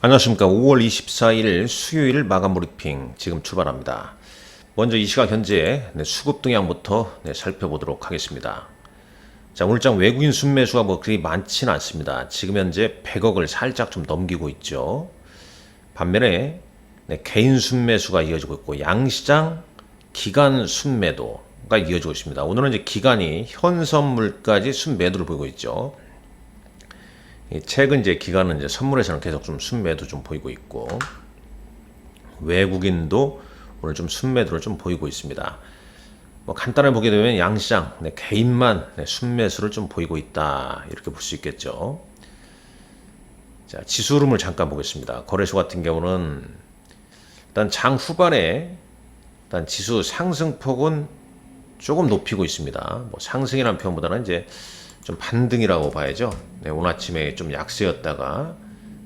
안녕하십니까. 5월 24일 수요일 마감 브리핑 지금 출발합니다. 먼저 이 시각 현재 수급 동향부터 살펴보도록 하겠습니다. 자, 오늘장 외국인 순매수가 그리 많지는 않습니다. 지금 현재 100억을 살짝 좀 넘기고 있죠. 반면에 개인 순매수가 이어지고 있고 양시장 기간 순매도가 이어지고 있습니다. 오늘은 이제 기간이 현선물까지 순매도를 보이고 있죠. 최근 이제 기간은 이제 선물에서는 계속 좀 순매도 좀 보이고 있고 외국인도 오늘 좀 순매도를 좀 보이고 있습니다. 간단하게 보게 되면 양시장 개인만 순매수를 좀 보이고 있다 이렇게 볼 수 있겠죠. 자, 지수 흐름을 잠깐 보겠습니다. 거래소 같은 경우는 일단 장 후반에 일단 지수 상승폭은 조금 높이고 있습니다. 상승이라는 표현보다는 이제 좀 반등이라고 봐야죠. 오늘 아침에 좀 약세였다가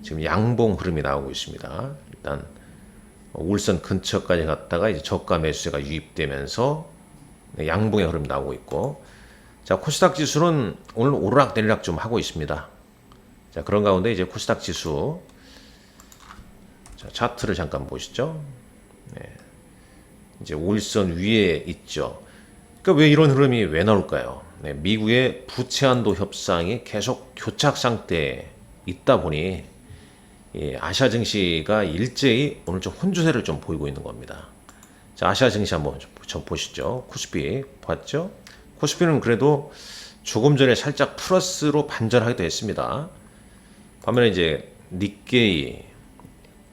지금 양봉 흐름이 나오고 있습니다. 일단 울선 근처까지 갔다가 이제 저가 매수세가 유입되면서 양봉의 흐름이 나오고 있고, 자, 코스닥 지수는 오늘 오르락 내리락 좀 하고 있습니다. 자, 그런 가운데 이제 코스닥 지수 자, 차트를 잠깐 보시죠. 이제 5일선 위에 있죠. 그러니까 왜 이런 흐름이 왜 나올까요? 미국의 부채 한도 협상이 계속 교착 상태에 있다 보니 아시아 증시가 일제히 오늘 좀 혼조세를 좀 보이고 있는 겁니다. 자, 아시아 증시 한번 좀 보시죠. 코스피 봤죠? 코스피는 그래도 조금 전에 살짝 플러스로 반전하기도 했습니다. 반면에 이제 니케이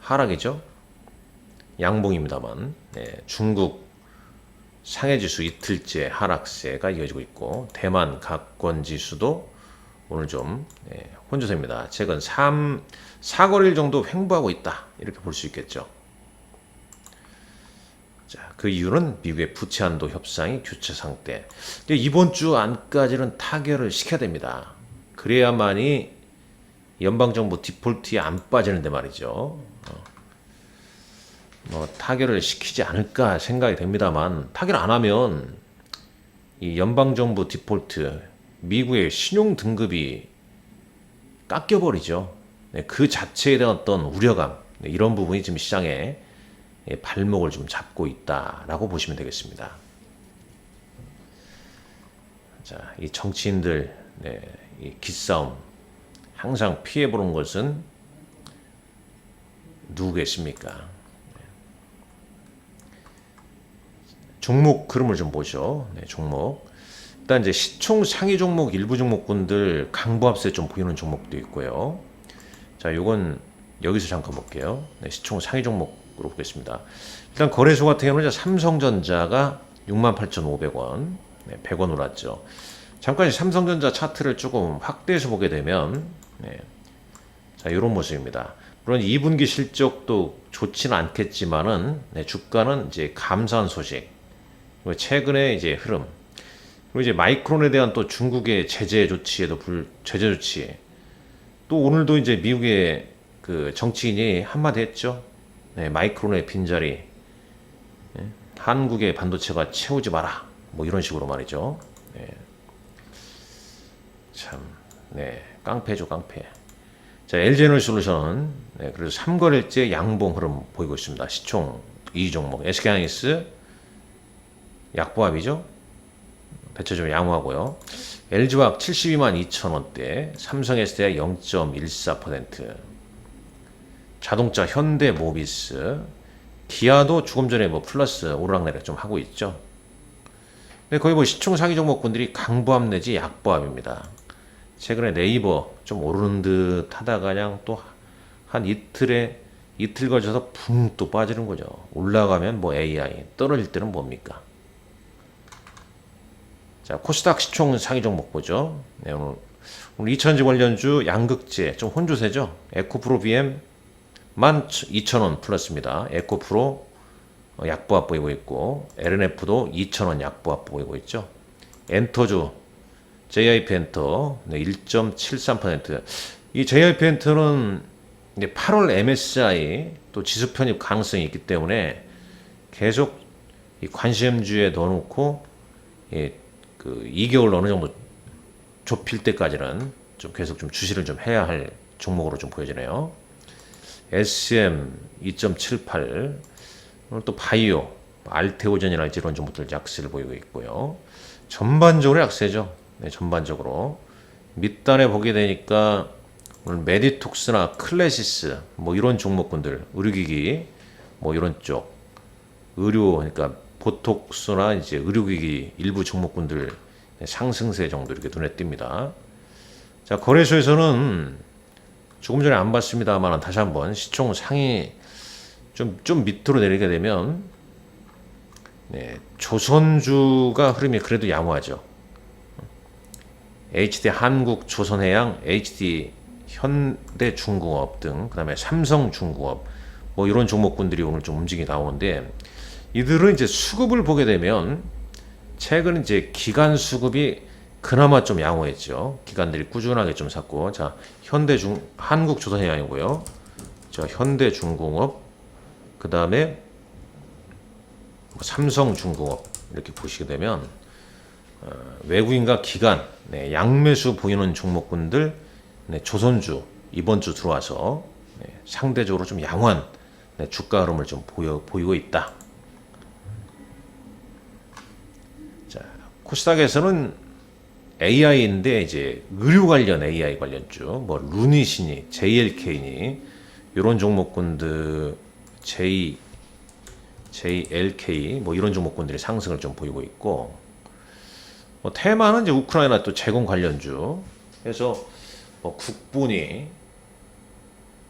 하락이죠. 양봉입니다만 중국 상해지수 이틀째 하락세가 이어지고 있고 대만 각권지수도 오늘 좀 혼조세입니다. 최근 4거래일 정도 횡보하고 있다 이렇게 볼 수 있겠죠. 자, 그 이유는 미국의 부채 한도 협상이 교체 상태. 근데 이번 주 안까지는 타결을 시켜야 됩니다. 그래야만이 연방정부 디폴트에 안 빠지는데 말이죠. 타결을 시키지 않을까 생각이 됩니다만 타결 안 하면 이 연방정부 디폴트 미국의 신용 등급이 깎여버리죠. 그 자체에 대한 어떤 우려감 이런 부분이 지금 시장에 발목을 좀 잡고 있다라고 보시면 되겠습니다. 자, 이 정치인들 이 기싸움 항상 피해보는 것은 누구겠습니까? 종목 흐름을 좀 보죠. 종목. 일단 이제 시총 상위 종목 일부 종목군들 강보합세 좀 보이는 종목도 있고요. 자, 요건 여기서 잠깐 볼게요. 시총 상위 종목으로 보겠습니다. 일단 거래소 같은 경우는 삼성전자가 68,500원, 100원 올랐죠. 잠깐 삼성전자 차트를 조금 확대해서 보게 되면, 자, 이런 모습입니다. 물론 2분기 실적도 좋지는 않겠지만은, 주가는 이제 감사한 소식, 최근에 이제 흐름, 그리고 이제 마이크론에 대한 또 중국의 제재 조치에도 제재 조치, 또 오늘도 이제 미국의 그 정치인이 한마디 했죠. 마이크론의 빈자리, 한국의 반도체가 채우지 마라. 이런 식으로 말이죠. 참, 깡패죠, 깡패. 자, LG에너지솔루션은 그래서 3거래일째 양봉 흐름 보이고 있습니다. 시총 2종목, SK하이닉스 약보합이죠. 배차 좀 양호하고요. LG화학 72만 2천원대, 삼성 SDI 0.14%, 자동차 현대모비스, 기아도 조금 전에 플러스 오르락내리락 좀 하고 있죠. 근데 거의 시총 상위 종목군들이 강보합 내지 약보합입니다. 최근에 네이버 좀 오르는 듯 하다가 그냥 또 한 이틀 걸쳐서 붕 또 빠지는 거죠. 올라가면 AI, 떨어질 때는 뭡니까? 자, 코스닥 시총 상위 종목 보죠. 오늘 2000지 관련주 양극재 좀 혼조세죠. 에코프로 BM 12,000원 플러스입니다. 에코프로 약보합 보이고 있고 LNF도 2,000원 약보합 보이고 있죠. 엔터주 JIP 엔터 1.73%. 이 JIP 엔터는 이제 8월 MSCI 또 지수 편입 가능성이 있기 때문에 계속 이 관심주에 넣어놓고 그 2개월 어느 정도 좁힐 때까지는 좀 계속 좀 주시를 좀 해야 할 종목으로 좀 보여지네요. SM 2.78, 오늘 또 바이오, 알테오젠이나 이런 종목들 약세를 보이고 있고요. 전반적으로 약세죠. 네, 전반적으로. 밑단에 보게 되니까 오늘 메디톡스나 클래시스 뭐 이런 종목군들, 의료기기 뭐 이런 쪽, 의료 그러니까 보톡스나 이제 의료기기 일부 종목군들 상승세 정도 이렇게 눈에 띕니다. 자, 거래소에서는 조금 전에 안 봤습니다만 다시 한번 시총 상위 좀 밑으로 내리게 되면 네, 조선주가 흐름이 그래도 양호하죠. HD 한국, 조선해양, HD 현대중공업 등, 그다음에 삼성중공업 뭐 이런 종목군들이 오늘 좀 움직이 나오는데 이들은 이제 수급을 보게 되면 최근 이제 기관 수급이 그나마 좀 양호했죠. 기관들이 꾸준하게 좀 샀고, 자 한국조선해양이고요. 자 현대중공업, 그 다음에 삼성중공업 이렇게 보시게 되면 외국인과 기관 네, 양매수 보이는 종목군들 네, 조선주 이번 주 들어와서 네, 상대적으로 좀 양호한 네, 주가 흐름을 좀 보이고 있다. 자, 코스닥에서는 AI인데 이제 의료 관련 AI 관련주, 뭐 루닛이니 JLK니 이런 종목군들 JLK 뭐 이런 종목군들이 상승을 좀 보이고 있고, 뭐 테마는 이제 우크라이나 또 제공 관련주, 그래서 뭐 국분이,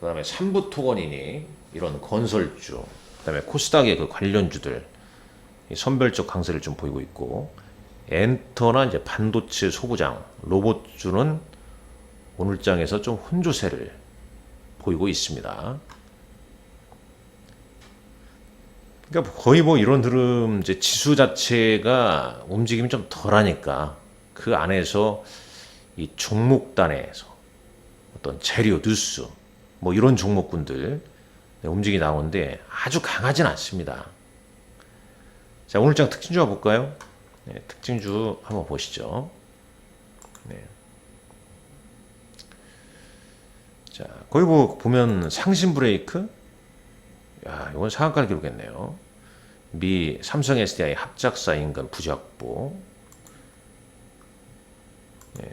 그다음에 삼부토건이니 이런 건설주, 그다음에 코스닥의 그 관련주들 선별적 강세를 좀 보이고 있고, 엔터나 이제 반도체 소부장, 로봇주는 오늘 장에서 좀 혼조세를 보이고 있습니다. 그러니까 거의 뭐 이런 흐름, 이제 지수 자체가 움직임이 좀 덜하니까 그 안에서 이 종목단에서 어떤 재료, 뉴스 뭐 이런 종목군들 움직임이 나오는데 아주 강하진 않습니다. 자, 오늘 장 특징주 한번 볼까요? 네, 특징주 한번 보시죠. 네. 자, 거기 보면 상신 브레이크, 야, 이건 상한가를 기록했네요. 미 삼성 SDI 합작사 인근 부지 확보. 네.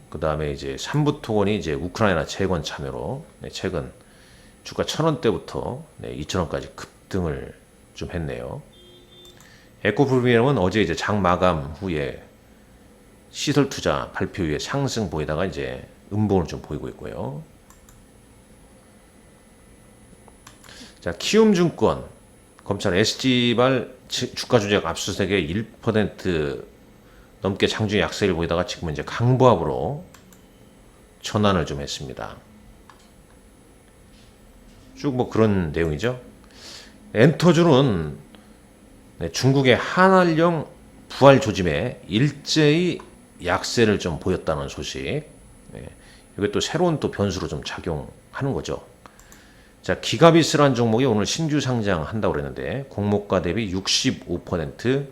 그 다음에 이제 삼부토건이 이제 우크라이나 재건 참여로 네, 최근 주가 1,000원대부터 네, 2,000원까지 급등을 좀 했네요. 에코프리미엄은 어제 이제 장 마감 후에 시설 투자 발표 후에 상승 보이다가 이제 음봉을 좀 보이고 있고요. 자, 키움증권 검찰 SG발 주가 조작 압수수색에 1% 넘게 장중 약세를 보이다가 지금은 이제 강보합으로 전환을 좀 했습니다. 쭉 뭐 그런 내용이죠. 엔터주는 네, 중국의 한알령 부활 조짐에 일제히 약세를 좀 보였다는 소식. 네, 이게 또 새로운 또 변수로 좀 작용하는 거죠. 자, 기가비스라는 종목이 오늘 신규 상장한다고 그랬는데 공모가 대비 65%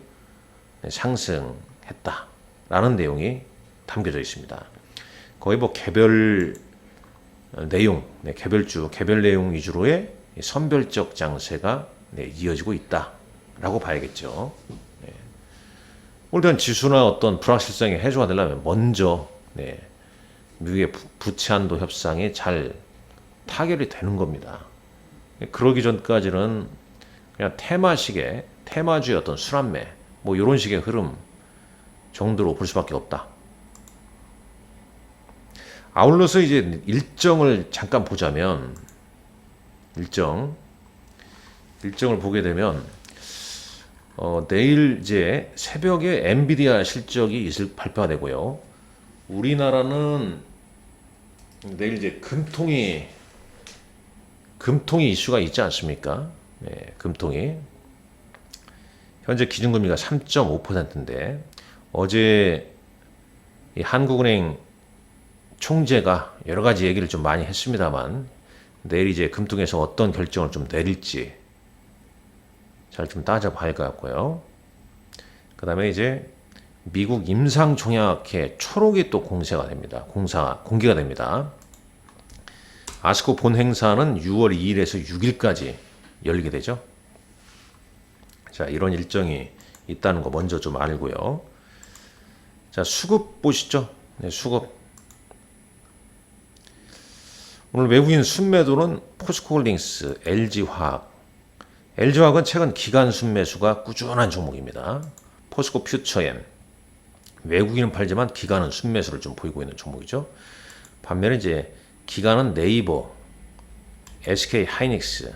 상승했다라는 내용이 담겨져 있습니다. 거의 뭐 개별 내용, 네, 개별주, 개별 내용 위주로의 선별적 장세가 네, 이어지고 있다라고 봐야겠죠. 네. 오늘 지수나 어떤 불확실성이 해소가 되려면 먼저 네, 미국의 부채 한도 협상이 잘 타결이 되는 겁니다. 그러기 전까지는 그냥 테마주의 어떤 순환매 뭐 이런 식의 흐름 정도로 볼 수밖에 없다. 아울러서 이제 일정을 잠깐 보자면 일정을 보게 되면 내일 이제 새벽에 엔비디아 실적이 발표가 되고요. 우리나라는 내일 이제 금통위 이슈가 있지 않습니까? 네, 금통위. 현재 기준금리가 3.5%인데 어제 이 한국은행 총재가 여러 가지 얘기를 좀 많이 했습니다만 내일 이제 금통위에서 어떤 결정을 좀 내릴지 잘 좀 따져봐야 할 것 같고요. 그 다음에 이제 미국 임상종약회 초록이 또 공개가 됩니다. 아스코 본 행사는 6월 2일에서 6일까지 열리게 되죠. 자, 이런 일정이 있다는 거 먼저 좀 알고요. 자, 수급 보시죠. 네, 수급. 오늘 외국인 순매도는 포스코홀딩스, LG화학. LG화학은 최근 기간 순매수가 꾸준한 종목입니다. 포스코 퓨처엠. 외국인은 팔지만 기간은 순매수를 좀 보이고 있는 종목이죠. 반면에 이제 기간은 네이버, SK 하이닉스.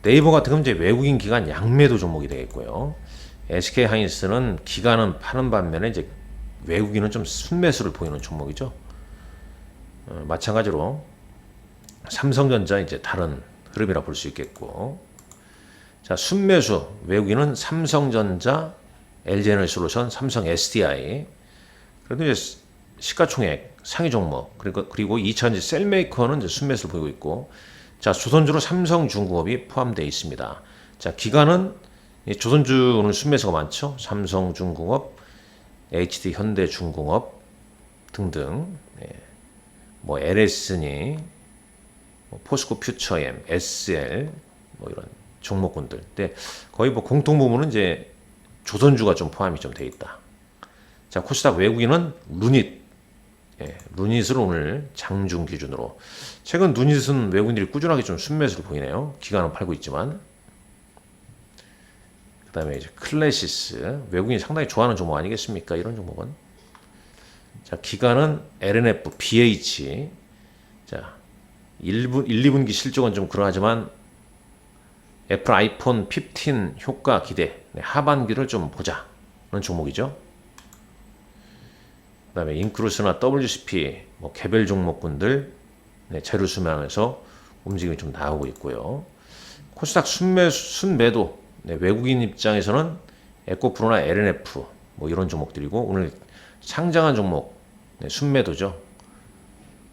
네이버 같은 경우는 이제 외국인 기간 양매도 종목이 되겠고요. SK 하이닉스는 기간은 파는 반면에 이제 외국인은 좀 순매수를 보이는 종목이죠. 마찬가지로 삼성전자 이제 다른 흐름이라 볼 수 있겠고. 자, 순매수 외국인은 삼성전자, LG에너지솔루션, 삼성 SDI. 그래도 이제 시가총액 상위 종목 그리고 2차전지 셀메이커는 이제 순매수를 보이고 있고. 자, 조선주로 삼성중공업이 포함되어 있습니다. 자, 기간은 조선주는 순매수가 많죠. 삼성중공업, HD 현대중공업 등등. 뭐 LS니, 포스코 퓨처엠, SL 뭐 이런 종목군들. 근데 거의 뭐 공통 부분은 이제 조선주가 좀 포함이 좀 돼 있다. 자, 코스닥 외국인은 루닛. 루닛을 오늘 장중 기준으로. 최근 루닛은 외국인들이 꾸준하게 좀 순매수를 보이네요. 기간은 팔고 있지만. 그 다음에 이제 클래시스. 외국인이 상당히 좋아하는 종목 아니겠습니까? 이런 종목은. 자, 기간은 LNF, BH. 자, 1, 2분기 실적은 좀 그러하지만 애플 아이폰 15 효과 기대. 하반기를 좀 보자. 그런 종목이죠. 그 다음에 인크루스나 WCP 뭐 개별 종목군들 재료 수명에서 움직임이 좀 나오고 있고요. 코스닥 순매도 외국인 입장에서는 에코프로나 LNF 뭐 이런 종목들이고 오늘 상장한 종목 순매도죠.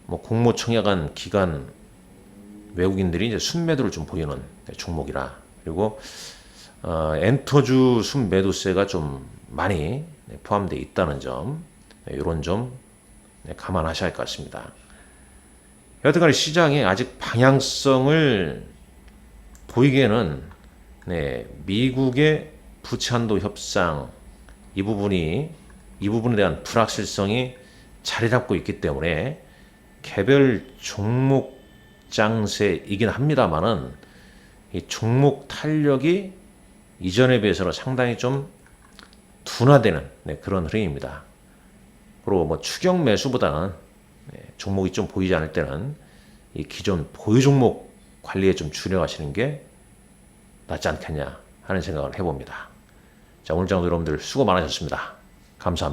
뭐 공모청약한 기간 외국인들이 이제 순매도를 좀 보이는 종목이라. 그리고 엔터주 순매도세가 좀 많이 포함되어 있다는 점. 이런 점 감안하셔야 할 것 같습니다. 여하튼간에 시장이 아직 방향성을 보이기에는 미국의 부채 한도 협상 이 부분에 대한 불확실성이 자리 잡고 있기 때문에 개별 종목 장세이긴 합니다만은 이 종목 탄력이 이전에 비해서는 상당히 좀 둔화되는 그런 흐름입니다. 그리고 뭐 추격 매수보다는 종목이 좀 보이지 않을 때는 이 기존 보유 종목 관리에 좀 주력하시는 게 낫지 않겠냐 하는 생각을 해봅니다. 자, 오늘 장도 여러분들 수고 많으셨습니다. 감사합니다.